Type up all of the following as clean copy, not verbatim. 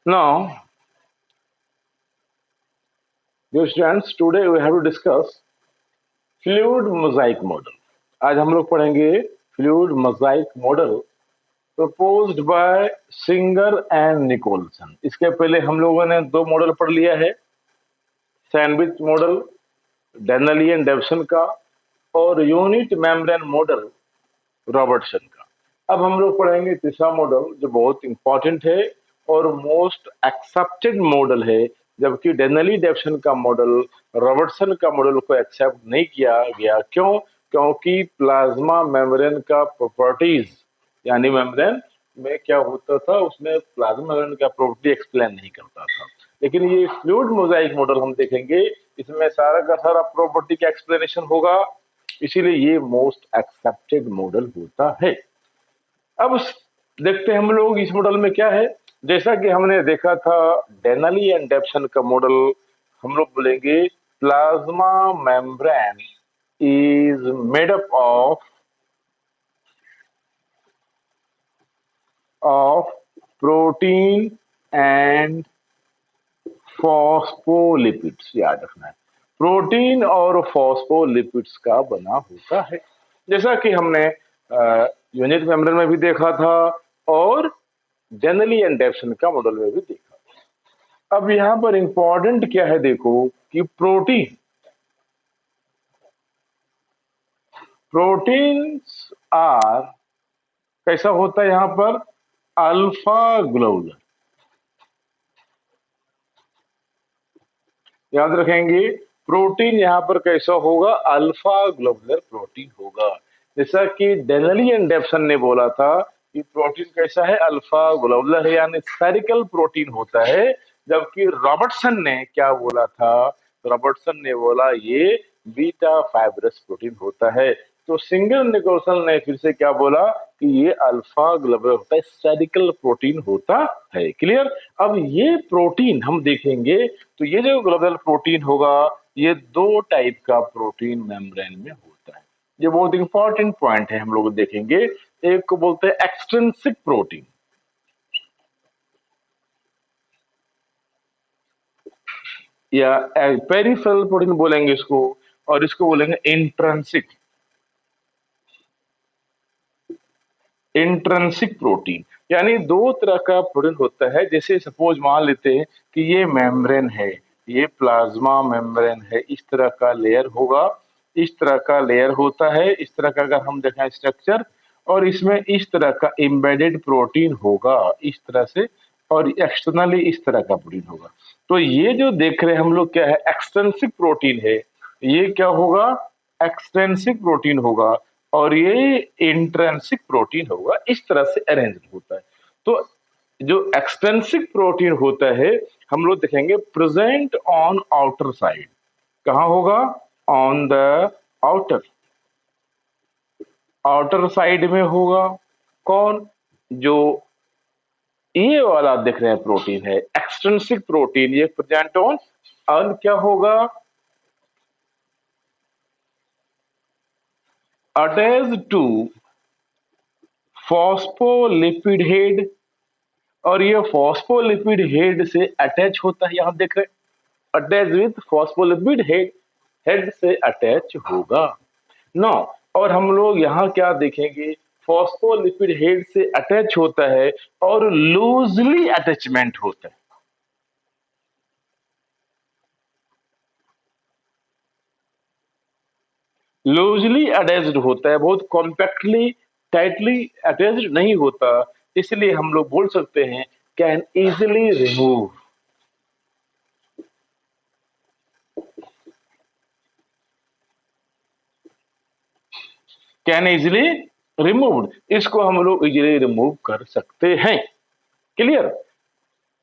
Now, dear students, today we have to discuss fluid mosaic model. आज हम लोग पढ़ेंगे fluid mosaic model proposed by Singer and Nicolson. इसके पहले हम लोगों ने दो मॉडल पढ़ लिया है, sandwich model Denly and Dawson का और यूनिट मेम्ब्रेन मॉडल रॉबर्टसन का। अब हम लोग पढ़ेंगे तीसरा मॉडल जो बहुत इंपॉर्टेंट है और मोस्ट एक्सेप्टेड मॉडल है, जबकि डेनली डेवसन का मॉडल रॉबर्टसन का मॉडल को एक्सेप्ट नहीं किया गया। क्यों? क्योंकि प्लाज्मा मेम्ब्रेन का प्रॉपर्टीज यानी मेम्ब्रेन में क्या होता था, उसमें प्लाज्मा मेम्ब्रेन का प्रॉपर्टी एक्सप्लेन नहीं करता था। लेकिन ये फ्लूइड मोजाइक मॉडल हम देखेंगे, इसमें सारा का सारा प्रॉपर्टी का एक्सप्लेनेशन होगा, इसीलिए ये मोस्ट एक्सेप्टेड मॉडल होता है। अब देखते हैं हम लोग इस मॉडल में क्या है। जैसा कि हमने देखा था डेनली एंड डेवसन का मॉडल, हम लोग बोलेंगे plasma membrane is made up of protein and phospholipids. याद रखना है, प्रोटीन और फॉस्फोलिपिड्स का बना होता है, जैसा कि हमने यूनिट मेम्ब्रेन में भी देखा था और डेनली एंड डेवसन का मॉडल में भी देखा। अब यहां पर इंपॉर्टेंट क्या है, देखो कि प्रोटीन्स आर कैसा होता है यहां पर, अल्फा ग्लोबुलर। याद रखेंगे, प्रोटीन यहां पर कैसा होगा, अल्फा ग्लोबुलर प्रोटीन होगा। जैसा कि डेनली एंड डेवसन ने बोला था कि प्रोटीन कैसा है, अल्फा ग्लोबुलर है यानी स्फेरिकल प्रोटीन होता है, जबकि रॉबर्टसन ने क्या बोला था, रॉबर्टसन ने बोला ये बीटा फाइब्रस प्रोटीन होता है। तो सिंगर निकोलसन ने फिर से क्या बोला कि ये अल्फा ग्लोबुलर होता है, स्फेरिकल प्रोटीन होता है। क्लियर? अब ये प्रोटीन हम देखेंगे तो ये जो ग्लोबुलर प्रोटीन होगा, ये दो टाइप का प्रोटीन मेम्ब्रेन में होता है। ये बहुत इंपॉर्टेंट पॉइंट है, हम लोग देखेंगे। एक को बोलते हैं एक्सट्रिंसिक प्रोटीन या पेरिफेरल प्रोटीन बोलेंगे इसको, और इसको बोलेंगे इंट्रिंसिक इंट्रिंसिक प्रोटीन। यानी दो तरह का प्रोटीन होता है। जैसे सपोज मान लेते हैं कि ये मेम्ब्रेन है, ये प्लाज्मा मेम्ब्रेन है, इस तरह का लेयर होगा, इस तरह का लेयर होता है, इस तरह का अगर हम देखें स्ट्रक्चर, और इसमें इस तरह का एम्बेडेड प्रोटीन होगा इस तरह से, और एक्सटर्नली इस तरह का प्रोटीन होगा। तो ये जो देख रहे हैं हम लोग क्या है, एक्सटेंसिक प्रोटीन है। ये क्या होगा, एक्सटेंसिक प्रोटीन होगा, और ये इंट्रिंसिक प्रोटीन होगा। इस तरह से अरेंज होता है। तो जो एक्सटेंसिक प्रोटीन होता है, हम लोग देखेंगे प्रेजेंट ऑन आउटर साइड। कहां होगा, on the outer outer side में होगा। कौन, जो ये वाला दिख रहे हैं प्रोटीन है एक्सटेंसिक प्रोटीन, ये प्रेजेंट ऑन क्या होगा, अटैच्ड टू फॉस्फोलिपिड हेड, और ये फॉस्फोलिपिड हेड से अटैच होता है। यहां देख रहे हैं attach with phospholipid head, head से अटैच होगा। नो, और हम लोग यहाँ क्या देखेंगे, फॉस्फोलिपिड हेड से अटैच होता है और लूजली अटैचमेंट होता है। लूजली अटैच्ड होता है, बहुत कॉम्पैक्टली टाइटली अटैच्ड नहीं होता। इसलिए हम लोग बोल सकते हैं can easily remove, can easily removed, इसको हम लोग इजिली रिमूव कर सकते हैं। क्लियर?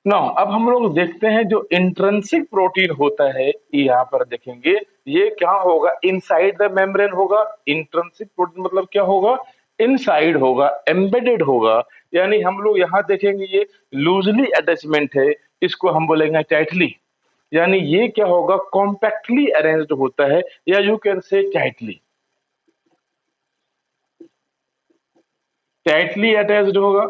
नाउ अब हम लोग देखते हैं जो इंट्रिंसिक प्रोटीन होता है, यहाँ पर देखेंगे ये क्या होगा, इनसाइड द मेम्ब्रेन होगा। इंट्रिंसिक प्रोटीन मतलब क्या होगा, इनसाइड होगा, एम्बेडेड होगा। यानी हम लोग यहाँ देखेंगे ये लूजली अटैचमेंट है, इसको हम बोलेंगे टाइटली। यानी ये क्या होगा, कॉम्पैक्टली अरेंज्ड होता है, या you can say tightly, tightly attached होगा।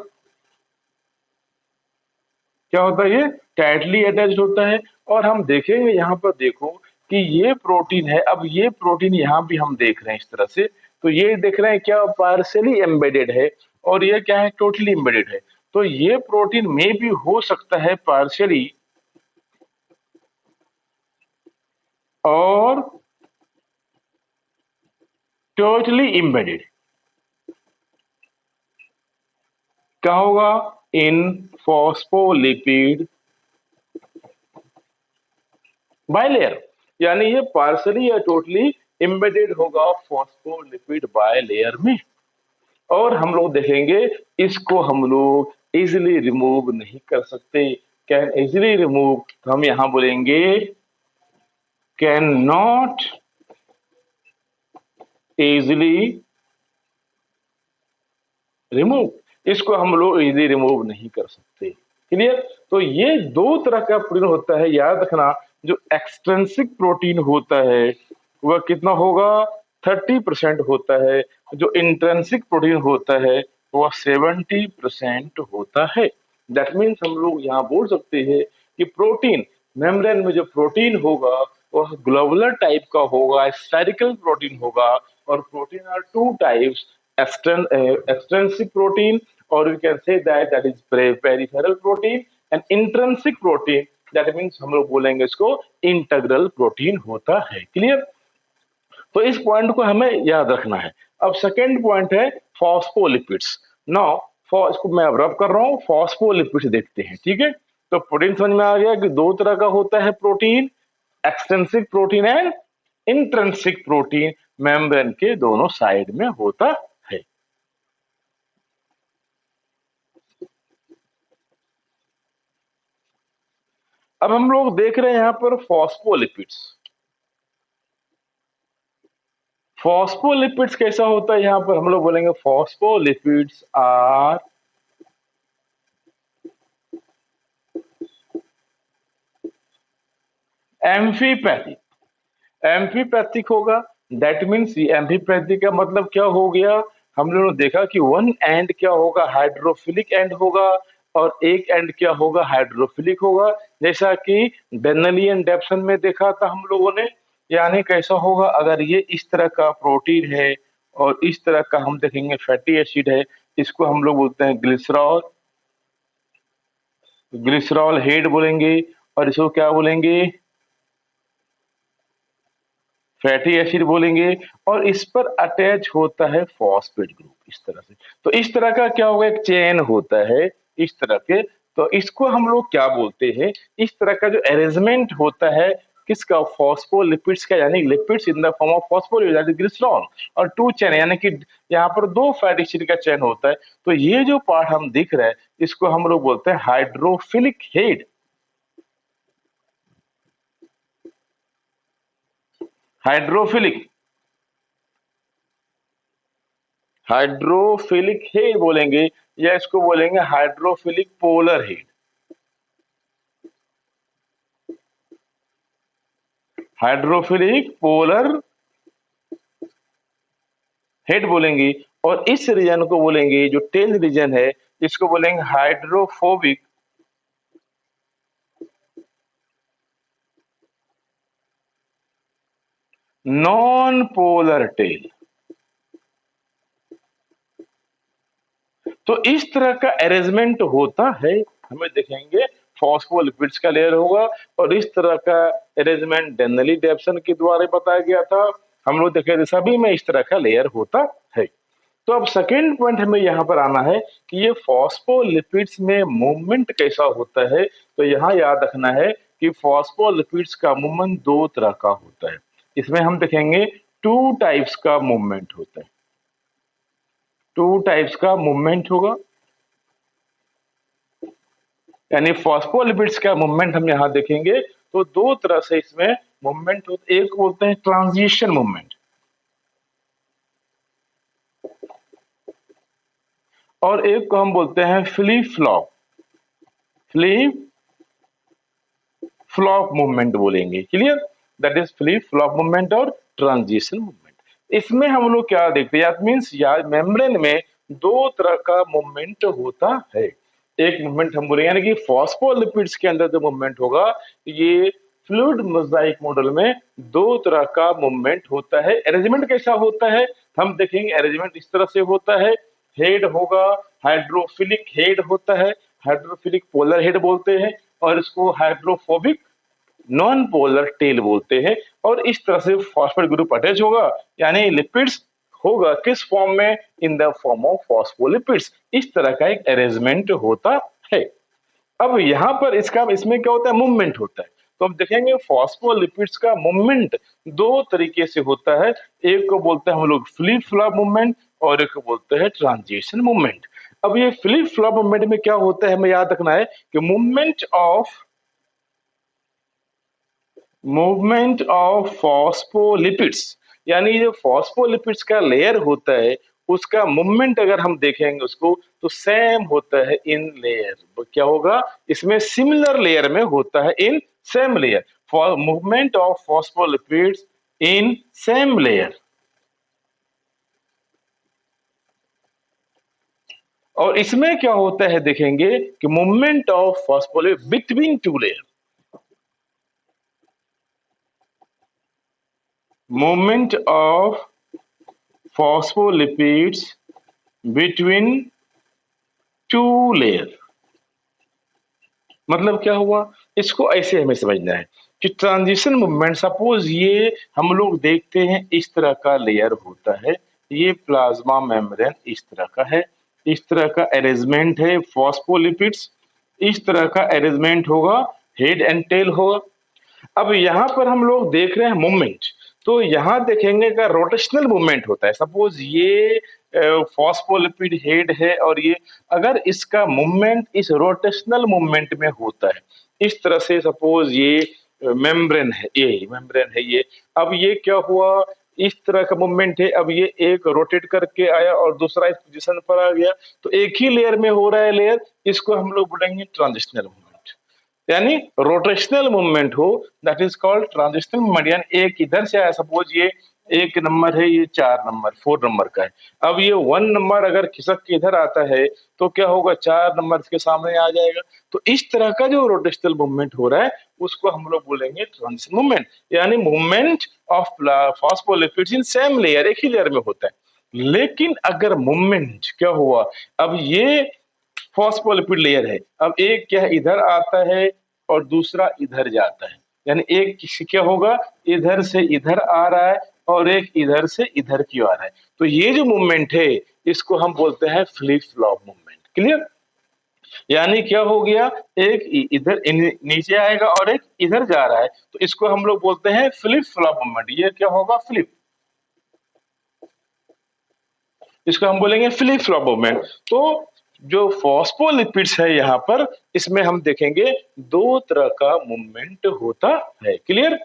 क्या होता है, ये टाइटली अटैच्ड होता है। और हम देखेंगे यहाँ पर, देखो कि ये प्रोटीन है, अब ये प्रोटीन यहाँ भी हम देख रहे हैं इस तरह से, तो ये देख रहे हैं क्या पार्शियली एम्बेडेड है, और ये क्या है, टोटली एम्बेडेड है। तो ये प्रोटीन में भी हो सकता है पार्शियली और टोटली एम्बेडेड। क्या होगा, इन फॉस्फोलिपिड बायलेयर, यानी ये पार्सली या टोटली एम्बेडेड होगा फॉस्फोलिपिड बायलेयर में। और हम लोग देखेंगे इसको हम लोग इजिली रिमूव नहीं कर सकते। कैन इजिली रिमूव, तो हम यहां बोलेंगे कैन नॉट इजिली रिमूव, इसको हम लोग इजिली रिमूव नहीं कर सकते। क्लियर। तो ये दो तरह का प्रोटीन होता है, याद रखना। जो एक्सट्रिंसिक प्रोटीन होता है वह कितना होगा, 30% होता है। जो इंट्रिंसिक प्रोटीन होता है वह 70% होता है। दैट मीन्स हम लोग यहाँ बोल सकते हैं कि प्रोटीन मेम्ब्रेन में जो प्रोटीन होगा वह ग्लोबुलर टाइप का होगा, स्फेरिकल प्रोटीन होगा। और protein are two types, extrinsic protein, or we can say that that is peripheral protein, and intrinsic protein, that means हम लोग बोलेंगे इसको इंटीग्रल प्रोटीन होता है। क्लियर। तो इस पॉइंट को हमें याद रखना है। अब सेकेंड पॉइंट है फॉस्फोलिपिड्स। नाउ इसको मैं अब रब कर रहा हूँ, फॉस्फोलिपिड्स देखते हैं। ठीक है, तो प्रोटीन समझ में आ गया कि दो तरह का होता है protein, extrinsic protein and intrinsic protein, membrane के दोनों साइड में होता है। अब हम लोग देख रहे हैं यहां पर फॉस्फोलिपिड्स। फॉस्फोलिपिड्स कैसा होता है, यहां पर हम लोग बोलेंगे फॉस्फोलिपिड्स आर एम्फीपैथिक। एम्फीपैथिक होगा, दैट मीन्स एम्फीपैथिक का मतलब क्या हो गया, हम लोगों ने देखा कि वन एंड क्या होगा, हाइड्रोफिलिक एंड होगा, और एक एंड क्या होगा, हाइड्रोफिलिक होगा। जैसा कि बेनलियन डेप्सन में देखा था हम लोगों ने। यानी कैसा होगा, अगर ये इस तरह का प्रोटीन है और इस तरह का हम देखेंगे फैटी एसिड है, इसको हम लोग बोलते हैं ग्लिसरॉल, ग्लिसरॉल हेड बोलेंगे। और इसको क्या बोलेंगे, फैटी एसिड बोलेंगे। और इस पर अटैच होता है फॉस्फेट ग्रुप इस तरह से। तो इस तरह का क्या होगा, एक चेन होता है इस तरह के। तो इसको हम लोग क्या बोलते हैं, इस तरह का जो अरेंजमेंट होता है किसका, फॉस्फोलिपिड्स का, यानी lipids in the form of phospholipid glycerol. और टू चेन, यानी कि यहाँ पर दो फैटी एसिड का चेन होता है। तो ये जो पार्ट हम दिख रहा है इसको हम लोग बोलते हैं hydrophilic head. Hydrophilic, hydrophilic head बोलेंगे, या इसको बोलेंगे hydrophilic polar head. Hydrophilic polar head बोलेंगे। और इस रीजन को बोलेंगे, जो टेल रीजन है, इसको बोलेंगे हाइड्रोफोबिक नॉन पोलर टेल। तो इस तरह का अरेंजमेंट होता है, हमें देखेंगे फॉस्फोलिपिड्स का लेयर होगा। और इस तरह का अरेंजमेंट डेनली डेप्सन के द्वारा बताया गया था, हम लोग देखे थे सभी में इस तरह का लेयर होता है। तो अब सेकेंड पॉइंट हमें यहाँ पर आना है कि ये फॉस्फोलिपिड्स में मूवमेंट कैसा होता है। तो यहाँ याद रखना है कि फॉस्फोलिपिड्स का मूवमेंट दो तरह का होता है। इसमें हम देखेंगे टू टाइप्स का मूवमेंट होता है, टू टाइप्स का मूवमेंट होगा। यानी फॉस्फोलिपिड्स का मूवमेंट हम यहाँ देखेंगे तो दो तरह से इसमें मूवमेंट होता है। एक बोलते हैं ट्रांजिशन मूवमेंट, और एक को हम बोलते हैं flip flop, flip flop movement बोलेंगे। Clear, that is flip flop movement और ट्रांजिशन मूवमेंट। इसमें हम लोग क्या देखते हैं, मीन्स यार मेम्ब्रेन में दो तरह का मूवमेंट होता है। एक मूवमेंट हम बोलेंगे, यानी कि फॉस्फोलिपिड्स के अंदर जो मूवमेंट होगा, ये फ्लूइड मोजाइक मॉडल में दो तरह का मूवमेंट होता है। अरेंजमेंट कैसा होता है हम देखेंगे। अरेंजमेंट इस तरह से होता है, हेड होगा, हाइड्रोफिलिक हेड होता है, हाइड्रोफिलिक पोलर हेड बोलते हैं, और इसको हाइड्रोफोबिक नॉन पोलर टेल बोलते हैं। और इस तरह से फॉस्फेट ग्रुप अटैच होगा, यानी लिपिड्स होगा किस फॉर्म में, in the form of phospholipids. इस तरह का एक अरेंजमेंट होता है। अब यहाँ पर इसमें क्या होता है, मूवमेंट होता है। तो हम देखेंगे फॉस्फोलिपिड्स का मूवमेंट दो तरीके से होता है। एक को बोलते हैं हम लोग फ्लिप फ्लॉप मूवमेंट, और एक को बोलते हैं ट्रांजिशन मूवमेंट। अब ये फ्लिप फ्लॉप मूवमेंट में क्या होता है, हमें याद रखना है कि मूवमेंट ऑफ फॉस्फोलिपिड्स, यानी जो फॉस्फोलिपिड्स का लेयर होता है उसका मूवमेंट अगर हम देखेंगे उसको, तो सेम होता है इन लेयर। क्या होगा, इसमें सिमिलर लेयर में होता है, in same layer. For movement of phospholipids in same layer. और इसमें क्या होता है देखेंगे कि movement of phospholipid between two layer, movement of phospholipids between two layer। मतलब क्या हुआ, इसको ऐसे हमें समझना है कि ट्रांजिशन मूवमेंट, सपोज ये हम लोग देखते हैं इस तरह का लेयर होता है, ये प्लाज्मा मेम्ब्रेन इस तरह का है, इस तरह का अरेंजमेंट है फॉस्फोलिपिड्स, इस तरह का अरेंजमेंट होगा, हेड एंड टेल होगा। अब यहाँ पर हम लोग देख रहे हैं मूवमेंट, तो यहाँ देखेंगे का रोटेशनल मूवमेंट होता है। सपोज ये फॉस्फोलिपिड हेड है, और ये अगर इसका मूवमेंट इस रोटेशनल मूवमेंट में होता है, इस तरह से सपोज ये मेम्ब्रेन है, ये मेम्ब्रेन है ये, अब ये क्या हुआ, इस तरह का मूवमेंट है, अब ये एक रोटेट करके आया और दूसरा इस पोजीशन पर आ गया, तो एक ही लेयर में हो रहा है लेयर, इसको हम लोग बोलेंगे ट्रांजिशनल मूवमेंट। यानी रोटेशनल मूवमेंट हो, that is called transitional movement. यानी एक इधर से आया, सपोज ये एक नंबर है, ये 4 नंबर 4 नंबर का है, अब ये 1 नंबर अगर खिसक के इधर आता है तो क्या होगा, 4 नंबर के सामने आ जाएगा। तो इस तरह का जो रोटेशनल मूवमेंट हो रहा है उसको हम लोग बोलेंगे ट्रांजिशन मूवमेंट। यानी movement of phospholipids in same layer, एक ही लेयर में होता है। लेकिन अगर मूवमेंट क्या हुआ, अब ये फॉस्फोलिपिड लेयर है, अब एक क्या है, इधर आता है और दूसरा इधर जाता है, यानी एक क्या होगा, इधर से इधर आ रहा है और एक इधर से इधर की आ रहा है। तो ये जो मूवमेंट है इसको हम बोलते हैं फ्लिप फ्लॉप मूवमेंट। क्लियर, यानी क्या हो गया, एक इधर नीचे आएगा और एक इधर जा रहा है, तो इसको हम लोग बोलते हैं फ्लिप फ्लॉप मूवमेंट। ये क्या होगा, फ्लिप, इसको हम बोलेंगे फ्लिप फ्लॉप मूवमेंट। तो जो फॉस्फोलिपिड्स है यहाँ पर, इसमें हम देखेंगे दो तरह का मूवमेंट होता है। क्लियर,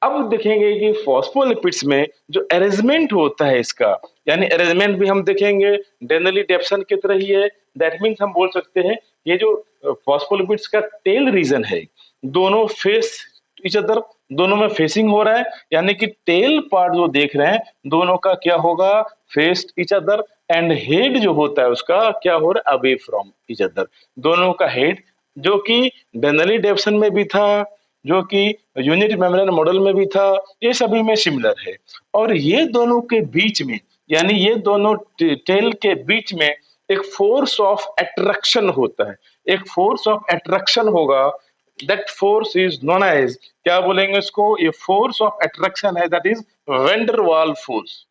अब देखेंगे कि फॉस्फोलिपिड्स में जो अरेंजमेंट होता है इसका, यानी अरेंजमेंट भी हम देखेंगे डेनली डेप्सन की तरह ही है। दैट मीन्स हम बोल सकते हैं ये जो फॉस्फोलिपिड्स का टेल रीजन है, दोनों फेस इच अदर, दोनों में फेसिंग हो रहा है, यानी कि टेल पार्ट जो देख रहे हैं दोनों का क्या होगा, face each other. And head जो होता है उसका क्या हो रहा है, अवे फ्रॉम इच अदर। दोनों का हेड जो कि डेनली डेप्सन में भी था, जो कि यूनिट मेम्ब्रेन मॉडल में भी था, ये सभी में सिमिलर है। और ये दोनों के बीच में, यानी ये दोनों टेल के बीच में एक फोर्स ऑफ अट्रैक्शन होता है, एक फोर्स ऑफ अट्रैक्शन होगा। That force is known as, क्या बोलेंगे इसको, ये फोर्स ऑफ अट्रैक्शन है, दैट इज वेंडरवाल फोर्स।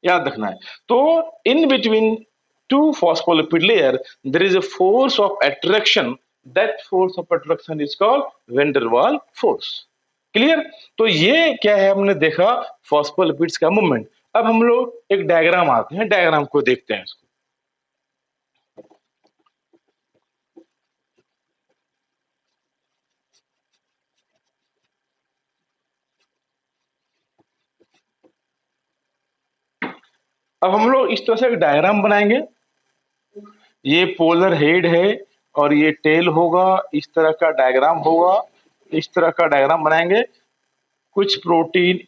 याद रखना है। तो in between two phospholipid layer there is a force of attraction, that force of attraction is called Van der Waals force. Clear, तो ये क्या है, हमने देखा फॉस्फोलिपिड्स का मूवमेंट। अब हम लोग एक डायग्राम आते हैं, डायग्राम को देखते हैं इसको। अब हम लोग इस तरह से एक डायग्राम बनाएंगे, ये पोलर हेड है और ये टेल होगा, इस तरह का डायग्राम होगा, इस तरह का डायग्राम बनाएंगे। कुछ प्रोटीन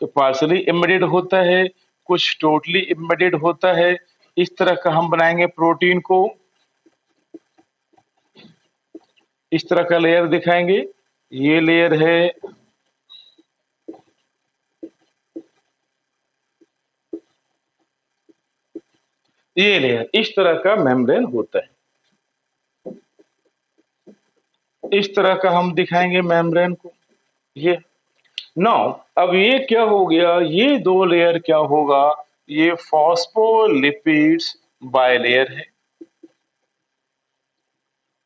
पार्शली एम्बेडेड होता है, कुछ टोटली एम्बेडेड होता है। इस तरह का हम बनाएंगे प्रोटीन को, इस तरह का लेयर दिखाएंगे। ये लेयर है, ये लेयर, इस तरह का मेम्ब्रेन होता है। इस तरह का हम दिखाएंगे मेम्ब्रेन को। ये नाउ अब ये क्या हो गया, ये दो लेयर क्या होगा, ये फॉस्फोलिपिड्स बायलेयर है,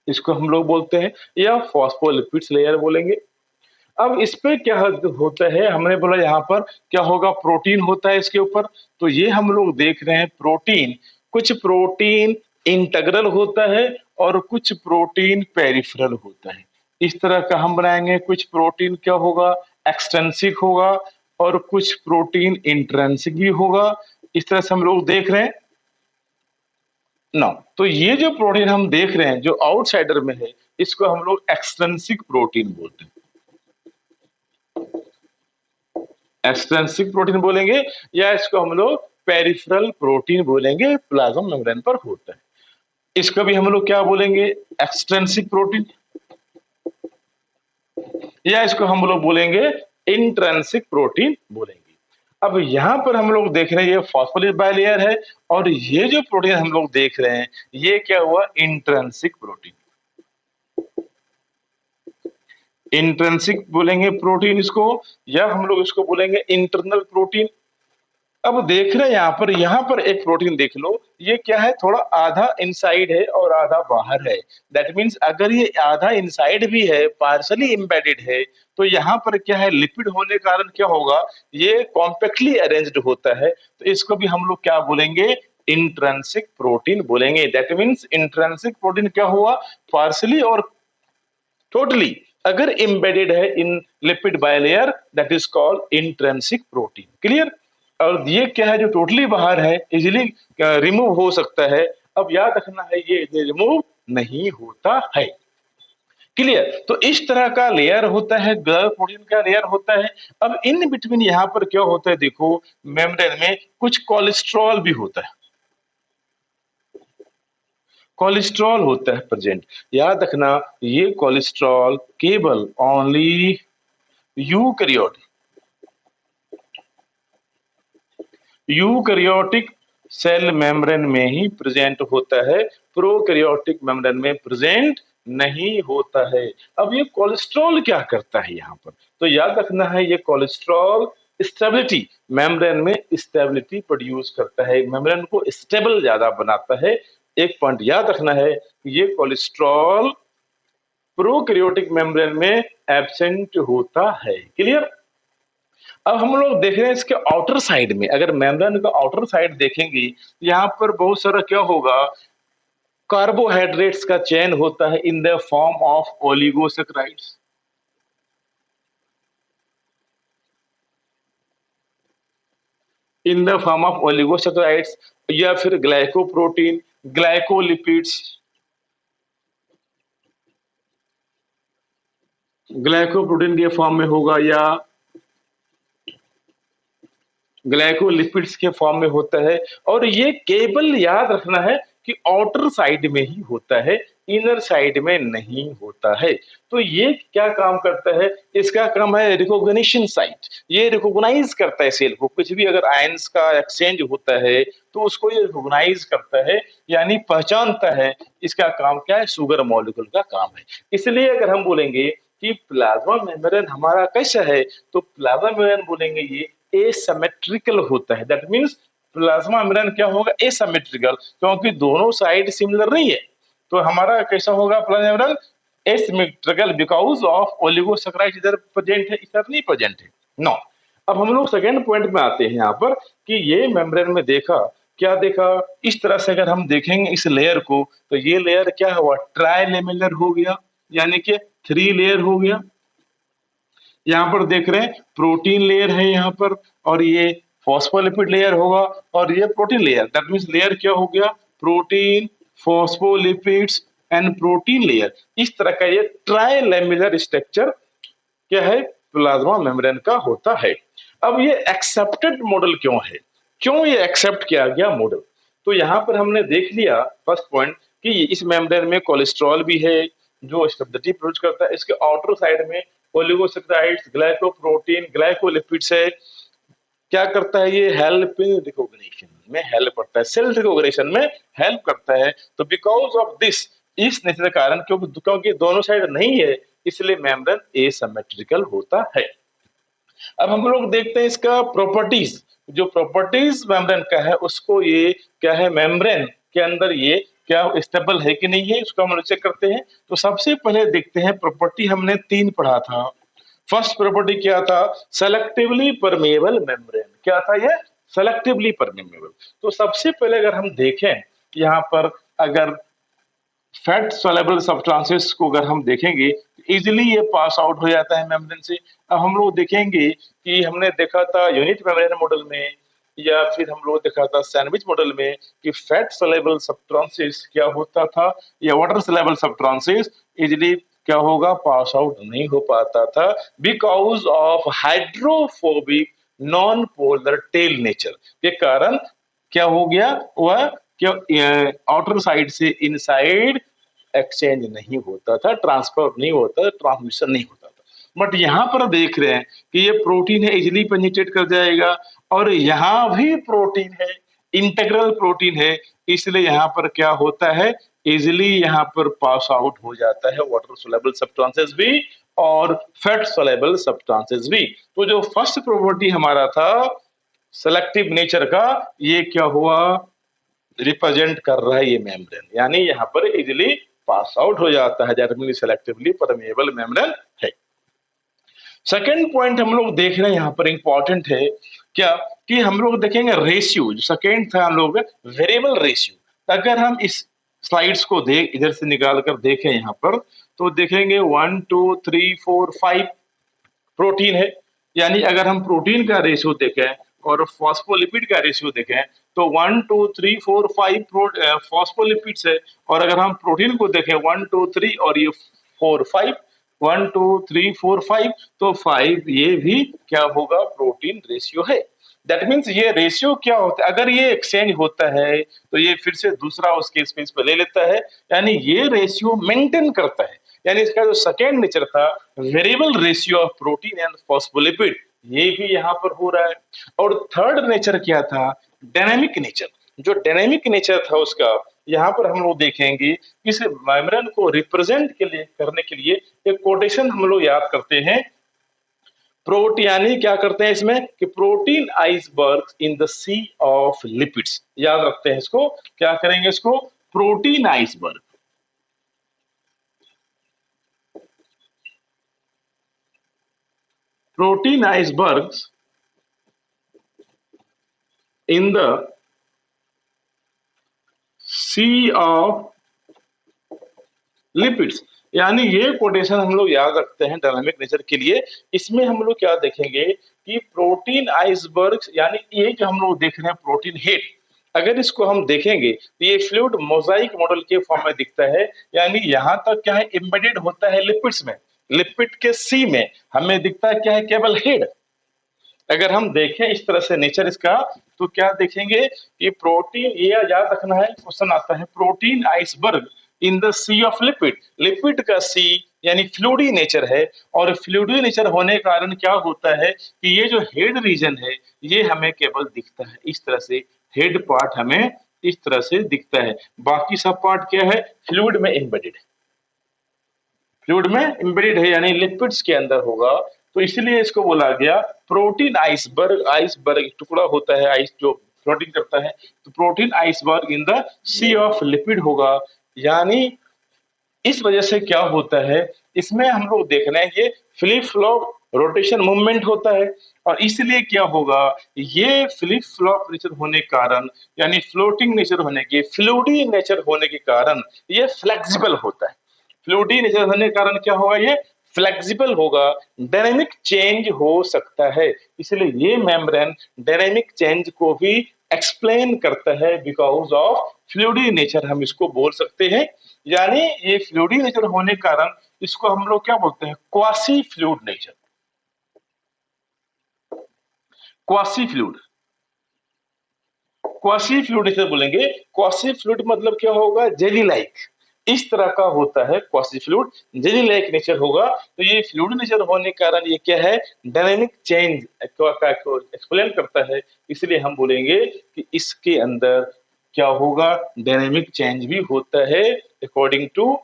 इसको हम लोग बोलते हैं, या फॉस्फोलिपिड्स लेयर बोलेंगे। अब इस पे क्या होता है, हमने बोला यहाँ पर क्या होगा, प्रोटीन होता है इसके ऊपर। तो ये हम लोग देख रहे हैं प्रोटीन, कुछ प्रोटीन इंटीग्रल होता है और कुछ प्रोटीन पेरिफेरल होता है। इस तरह का हम बनाएंगे, कुछ प्रोटीन क्या होगा, एक्सट्रिंसिक होगा, और कुछ प्रोटीन इंट्रिंसिक भी होगा। इस तरह से हम लोग देख रहे हैं ना। तो ये जो प्रोटीन हम देख रहे हैं जो आउटसाइडर में है, इसको हम लोग एक्सट्रिंसिक प्रोटीन बोलते हैं, एक्सट्रिंसिक प्रोटीन बोलेंगे, या इसको हम लोग पेरिफेरल प्रोटीन बोलेंगे, प्लाज्मा मेम्ब्रेन पर होता है। इसको भी हम लोग क्या बोलेंगे, एक्सट्रिंसिक प्रोटीन, या इसको हम लोग बोलेंगे इंट्रिंसिक प्रोटीन बोलेंगे। अब यहां पर हम लोग देख रहे हैं ये फॉस्फोलिपिड बाइलेयर है, और ये जो प्रोटीन हम लोग देख रहे हैं ये क्या हुआ, इंट्रिंसिक प्रोटीन। इंट्रिंसिक बोलेंगे प्रोटीन इसको, या हम लोग इसको बोलेंगे इंटरनल प्रोटीन। अब देख रहे हैं यहाँ पर एक प्रोटीन देख लो, ये क्या है, थोड़ा आधा इनसाइड है और आधा बाहर है। दैट मीन्स अगर ये आधा इनसाइड भी है, पार्शली एम्बेडेड है, तो यहाँ पर क्या है, लिपिड होने के कारण क्या होगा, ये कॉम्पैक्टली अरेंज्ड होता है। तो इसको भी हम लोग क्या बोलेंगे, इंट्रिंसिक प्रोटीन बोलेंगे। दैट मीन्स इंट्रिंसिक प्रोटीन क्या हुआ, पार्शली और टोटली अगर एम्बेडेड है in lipid bilayer, that is called intrinsic protein. Clear. और ये क्या है, जो टोटली बाहर है, इजिली रिमूव हो सकता है। अब याद रखना है ये रिमूव नहीं होता है। क्लियर। तो इस तरह का लेयर होता है, प्रोटीन का लेयर होता है। अब इन बिटवीन यहाँ पर क्या होता है, देखो मेम्ब्रेन में कुछ कोलेस्ट्रॉल भी होता है, कोलेस्ट्रॉल होता है प्रेजेंट। याद रखना ये कोलेस्ट्रॉल केवल only eukaryotic, eukaryotic cell membrane में ही प्रेजेंट होता है, प्रोकैरियोटिक मेम्ब्रेन में प्रेजेंट नहीं होता है। अब ये कोलेस्ट्रॉल क्या करता है यहाँ पर, तो याद रखना है ये कोलेस्ट्रॉल स्टेबिलिटी, मेम्ब्रेन में स्टेबिलिटी प्रोड्यूस करता है, मेम्ब्रेन को स्टेबल ज्यादा बनाता है। एक पॉइंट याद रखना है, ये कोलेस्ट्रॉल प्रोकैरियोटिक मेम्ब्रेन में एब्सेंट होता है। क्लियर। अब हम लोग देख रहे हैं इसके आउटर साइड में, अगर मेम्ब्रेन का आउटर साइड देखेंगे, यहाँ पर बहुत सारा क्या होगा, कार्बोहाइड्रेट्स का चेन होता है in the form of oligosaccharides, in the form of oligosaccharides, या फिर ग्लाइकोप्रोटीन, ग्लाइकोलिपिड्स, ग्लाइकोप्रोटीन के फॉर्म में होगा, या ग्लाइकोलिपिड्स के फॉर्म में होता है। और ये केवल याद रखना है कि आउटर साइड में ही होता है, इनर साइड में नहीं होता है। तो ये क्या काम करता है, इसका काम है रिकॉग्निशन साइट, ये रिकॉग्नाइज करता है सेल को, कुछ भी अगर आयंस का एक्सचेंज होता है तो उसको ये रिकॉग्नाइज करता है, यानी पहचानता है। इसका काम क्या है, सुगर मॉलिक्यूल का काम है। इसलिए अगर हम बोलेंगे कि प्लाज्मा मेम्ब्रेन हमारा कैसा है, तो प्लाज्मा मेम्ब्रेन बोलेंगे ये एसिमेट्रिकल होता है। दैट मींस प्लाज्मा मेम्ब्रेन क्या होगा, एसिमेट्रिकल, क्योंकि दोनों साइड सिमिलर नहीं है। तो हमारा कैसा होगा plasma membrane, asymmetrical, because of oligosaccharide इधर प्रेजेंट है, इधर नहीं प्रेजेंट है। नो। अब हम लोग सेकेंड पॉइंट में आते हैं यहाँ पर, कि ये मेम्ब्रेन में देखा, क्या देखा, इस तरह से अगर हम देखेंगे इस लेयर को, तो ये लेयर क्या हुआ, ट्राइलेमेलर हो गया, यानी कि 3 लेयर हो गया। यहाँ पर देख रहे हैं प्रोटीन लेयर है यहाँ पर, और ये फॉस्फोलिपिड लेयर होगा, और ये protein layer. That means layer क्या हो गया, protein, phospholipids and protein layer. इस तरह का ये ट्राइलेमुलर स्ट्रक्चर क्या है, प्लाज्मा मेम्ब्रेन का होता है। अब ये एक्सेप्टेड मॉडल क्यों है, क्यों ये एक्सेप्ट किया गया मॉडल? तो यहाँ पर हमने देख लिया फर्स्ट पॉइंट कि इस मेम्ब्रेन में कोलेस्ट्रॉल भी है जो स्टेबिलिटी प्रोड्यूस करता है, इसके आउटर साइड में ओलिगोसैकेराइड्स, ग्लाइकोप्रोटीन, ग्लाइकोलिपिड्स है। क्या करता है ये? हेल्प इन रिकॉग्निशन में हेल्प करता है, सेल्फ रिकॉग्निशन में हेल्प करता है। तो बिकॉज ऑफ दिस, इस नेचर के कारण, क्योंकि दोनों साइड नहीं है, इसलिए मेम्ब्रेन एसिमेट्रिकल होता है। अब हम लोग देखते हैं इसका प्रॉपर्टीज। जो प्रॉपर्टीज मेम्ब्रेन का है उसको ये क्या है, मेम्ब्रेन के अंदर ये क्या स्टेबल है कि नहीं है, उसको हम लोग चेक करते हैं। तो सबसे पहले देखते हैं प्रॉपर्टी, हमने 3 पढ़ा था। फर्स्ट प्रॉपर्टी क्या था? Selectively permeable membrane. क्या था ये? Selectively permeable. तो सबसे पहले अगर हम देखें यहाँ पर, अगर फैट सोलेबल सब्सटेंसेस को अगर हम देखेंगे इजीली ये पास आउट हो जाता है मेम्ब्रेन से। अब हम लोग देखेंगे कि हमने देखा था यूनिट मेम्ब्रेन मॉडल में, या फिर हम लोग देखा था सैंडविच मॉडल में, कि फैट सोलेबल सब्सटेंसेस क्या होता था, या वाटर सोलेबल सब्सटेंसेस इजीली क्या होगा, पास आउट नहीं हो पाता था, because of hydrophobic non polar tail nature के कारण। क्या हो गया वह, क्या आउटर साइड से इनसाइड एक्सचेंज नहीं होता था, ट्रांसफर नहीं होता, ट्रांसमिशन नहीं होता था। बट यहाँ पर देख रहे हैं कि ये प्रोटीन है, इजिली पेनिट्रेट कर जाएगा, और यहाँ भी प्रोटीन है, इंटेग्रल प्रोटीन है, इसलिए यहाँ पर क्या होता है, इजिली यहाँ पर पास आउट हो जाता है वाटर सोलेबल सब्सटेंसेस भी और फैट सोलेबल सब्सटेंसेस भी। तो जो फर्स्ट प्रॉपर्टी हमारा था सेलेक्टिव नेचर का, ये क्या हुआ, रिप्रेजेंट कर रहा है ये मेम्ब्रेन, यानी यहाँ पर इजिली पास आउट हो जाता है, दैट सेलेक्टिवली परमेबल मेम्ब्रेन है। सेकेंड पॉइंट हम लोग देख रहे हैं यहाँ पर इंपॉर्टेंट है क्या, कि हम लोग देखेंगे रेशियो। जो सेकेंड था हम लोग वेरिएबल रेशियो। अगर हम इस स्लाइड्स को देख, इधर से निकाल कर देखें यहाँ पर, तो देखेंगे 1 2 3 4 5 प्रोटीन है। यानी अगर हम प्रोटीन का रेशियो देखें और फॉस्फोलिपिड का रेशियो देखें तो 1 2 3 4 5 फॉस्फोलिपिड्स है, और अगर हम प्रोटीन को देखें 1 2 3 और ये 4 5, 1 2 3 4 5, तो 5 ये भी क्या होगा, प्रोटीन रेशियो है। दैट मीन्स ये रेशियो क्या होता है, अगर ये एक्सचेंज होता है तो ये फिर से दूसरा उसके स्पेस पे ले लेता है, यानी ये रेशियो मेंटेन करता है। यानी इसका जो सेकेंड नेचर था variable ratio of protein and phospholipid, ये भी यहाँ पर हो रहा है। और थर्ड नेचर क्या था, डायनामिक नेचर। जो डायनामिक नेचर था उसका, यहाँ पर हम लोग देखेंगे इस मेम्ब्रेन को रिप्रेजेंट के लिए करने के लिए एक कोटेशन हम लोग याद करते हैं। यानी क्या करते हैं इसमें कि protein iceberg in the sea of lipids, याद रखते हैं इसको। क्या करेंगे इसको, protein iceberg, protein icebergs in the sea of lipids। यानी ये कोटेशन हम लोग याद रखते हैं डायनामिक नेचर के लिए। इसमें हम लोग क्या देखेंगे कि प्रोटीन आइसबर्ग, यानी ये जो हम लोग देख रहे हैं प्रोटीन हेड, अगर इसको हम देखेंगे तो ये फ्लूइड मोजाइक मॉडल के फॉर्म में दिखता है। यानी यहाँ तक क्या है, एम्बेडेड होता है लिपिड्स में, लिपिड के सी में हमें दिखता है क्या है, केवल हेड। अगर हम देखें इस तरह से नेचर इसका, तो क्या देखेंगे कि प्रोटीन, ये याद रखना है, क्वेश्चन आता है protein iceberg in the sea of lipid. Lipid का सी यानी फ्लूइडी नेचर है, और फ्लूइडी नेचर होने के कारण क्या होता है कि ये जो हेड रीजन है ये हमें केवल दिखता है इस तरह से, हेड पार्ट हमें इस तरह से दिखता है, बाकी सब पार्ट क्या है, फ्लूइड में एम्बेडेड है, फ्लूइड में एम्बेडेड है, यानी लिपिड्स के अंदर होगा। तो इसलिए इसको बोला गया प्रोटीन आइसबर्ग। आइसबर्ग एक टुकड़ा होता है आइस जो फ्लोटिंग करता है, तो protein iceberg in the sea of lipid होगा। यानी इस वजह से क्या होता है, इसमें हम लोग देख रहे हैं ये फ्लिप फ्लॉप रोटेशन मूवमेंट होता है, और इसलिए क्या होगा, ये फ्लिप फ्लॉप नेचर होने के कारण, यानी फ्लोटिंग नेचर होने के, फ्लूइडी नेचर होने के कारण ये फ्लेक्सिबल होता है। फ्लूइडी नेचर होने के कारण क्या होगा, ये फ्लेक्सिबल होगा, डायनेमिक चेंज हो सकता है। इसलिए ये मेम्ब्रेन डायनेमिक चेंज को भी एक्सप्लेन करता है बिकॉज ऑफ फ्लूइडी नेचर, हम इसको बोल सकते हैं। यानी ये फ्लूइडी नेचर होने के कारण इसको हम लोग क्या बोलते हैं, quasi fluid nature. Quasi fluid, quasi fluid इसे बोलेंगे। क्वासी फ्लूइड मतलब क्या होगा, जेली लाइक, इस तरह का होता है quasi fluid, jelly like nature होगा। तो ये फ्लूइड नेचर होने के कारण ये क्या है, डायनामिक चेंज को एक्सप्लेन करता है। इसलिए हम बोलेंगे कि इसके अंदर क्या होगा, डायनामिक चेंज भी होता है according to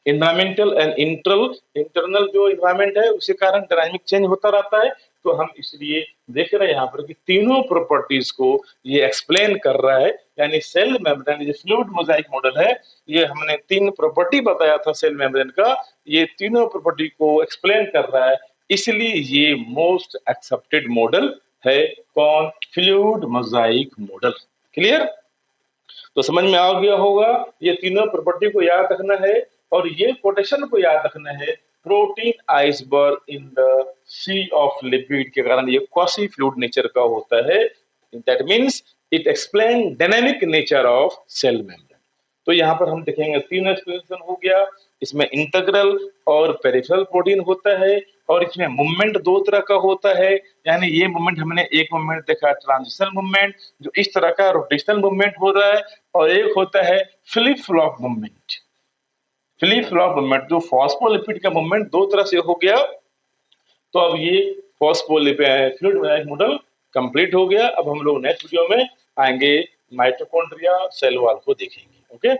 environmental and internal जो इन्वायरमेंट है उसके कारण डायनामिक चेंज होता रहता है। तो हम इसलिए देख रहे हैं यहाँ पर कि तीनों प्रॉपर्टीज को ये एक्सप्लेन कर रहा है। यानी सेल मेम्ब्रेन, जो फ्लूइड मोजाइक मॉडल है, ये हमने तीन प्रॉपर्टी बताया था सेल मेम्ब्रेन का, ये तीनों प्रॉपर्टी को एक्सप्लेन कर रहा है। इसलिए ये मोस्ट एक्सेप्टेड मॉडल है। कौन, फ्लूइड मोजाइक मॉडल। क्लियर, तो समझ में आ गया होगा। ये तीनों प्रॉपर्टी को याद रखना है और ये कोटेशन को याद रखना है। Protein iceberg in the sea of lipid के कारण ये क्वासी फ्लूइड नेचर का होता है। That means it explain dynamic nature of cell membrane. तो यहाँ पर हम देखेंगे तीन एक्सप्लेनेशन हो गया। इसमें इंटीग्रल और पेरिफेरल प्रोटीन होता है और इसमें मूवमेंट दो तरह का होता है। यानी ये मूवमेंट हमने एक मूवमेंट देखा ट्रांजिशनल मूवमेंट, जो इस तरह का रोटेशनल मूवमेंट हो रहा है, और एक होता है flip flop movement. Flip flop movement जो फॉस्फोलिपिड का मूवमेंट दो तरह से हो गया। तो अब ये फॉस्फोलिपिड फ्लूइड मॉडल कंप्लीट हो गया। अब हम लोग नेक्स्ट वीडियो में आएंगे, माइटोकॉन्ड्रिया सेल वॉल को देखेंगे। ओके।